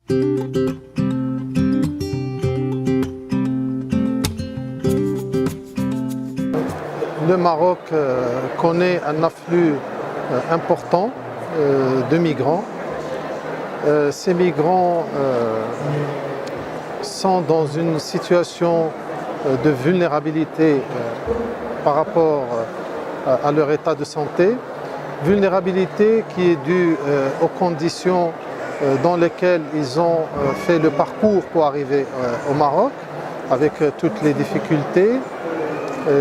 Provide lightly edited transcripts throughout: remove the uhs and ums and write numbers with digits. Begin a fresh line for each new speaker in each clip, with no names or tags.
Le Maroc connaît un afflux important de migrants. Ces migrants sont dans une situation de vulnérabilité par rapport à leur état de santé. Vulnérabilité qui est due aux conditions dans lesquelles ils ont fait le parcours pour arriver au Maroc, avec toutes les difficultés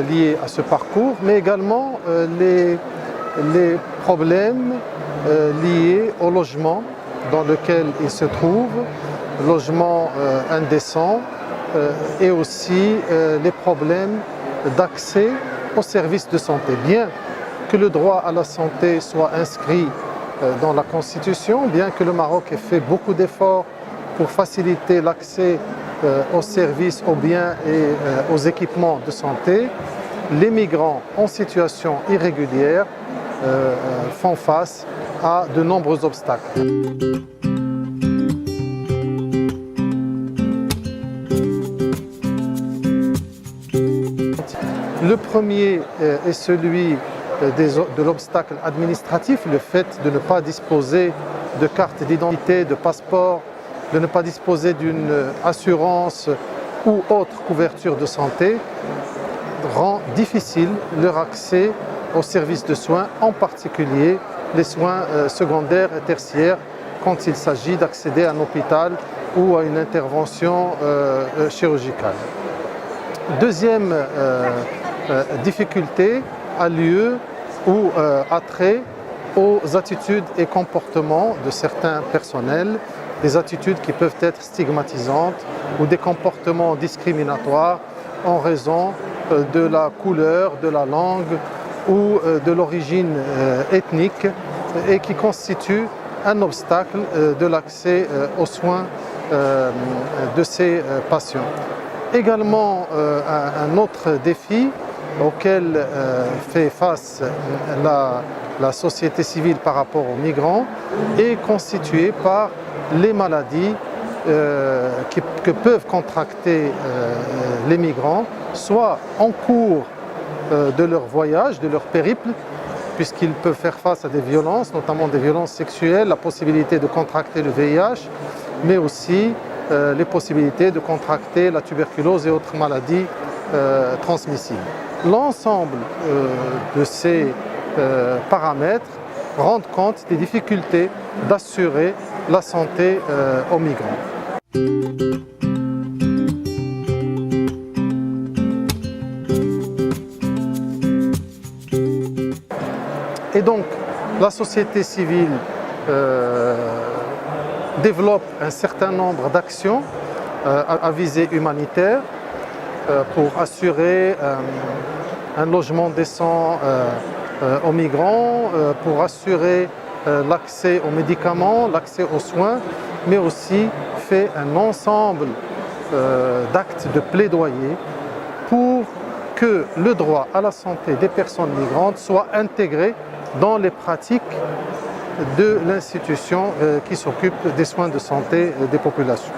liées à ce parcours, mais également les problèmes liés au logement dans lequel ils se trouvent, logement indécent, et aussi les problèmes d'accès aux services de santé. Bien que le droit à la santé soit inscrit dans la Constitution, bien que le Maroc ait fait beaucoup d'efforts pour faciliter l'accès aux services, aux biens et aux équipements de santé, les migrants en situation irrégulière font face à de nombreux obstacles. Le premier est celui de l'obstacle administratif, le fait de ne pas disposer de carte d'identité, de passeport, de ne pas disposer d'une assurance ou autre couverture de santé, rend difficile leur accès aux services de soins, en particulier les soins secondaires et tertiaires quand il s'agit d'accéder à un hôpital ou à une intervention chirurgicale. Deuxième difficulté a lieu ou a trait aux attitudes et comportements de certains personnels, des attitudes qui peuvent être stigmatisantes ou des comportements discriminatoires en raison de la couleur, de la langue ou de l'origine ethnique et qui constituent un obstacle de l'accès aux soins de ces patients. Également, un autre défi auquel fait face la société civile par rapport aux migrants est constitué par les maladies que peuvent contracter les migrants, soit en cours de leur voyage, de leur périple, puisqu'ils peuvent faire face à des violences, notamment des violences sexuelles, la possibilité de contracter le VIH, mais aussi les possibilités de contracter la tuberculose et autres maladies transmissibles. L'ensemble de ces paramètres rendent compte des difficultés d'assurer la santé aux migrants. Et donc, la société civile développe un certain nombre d'actions à visée humanitaire pour assurer un logement décent aux migrants, pour assurer l'accès aux médicaments, l'accès aux soins, mais aussi fait un ensemble d'actes de plaidoyer pour que le droit à la santé des personnes migrantes soit intégré dans les pratiques de l'institution qui s'occupe des soins de santé des populations.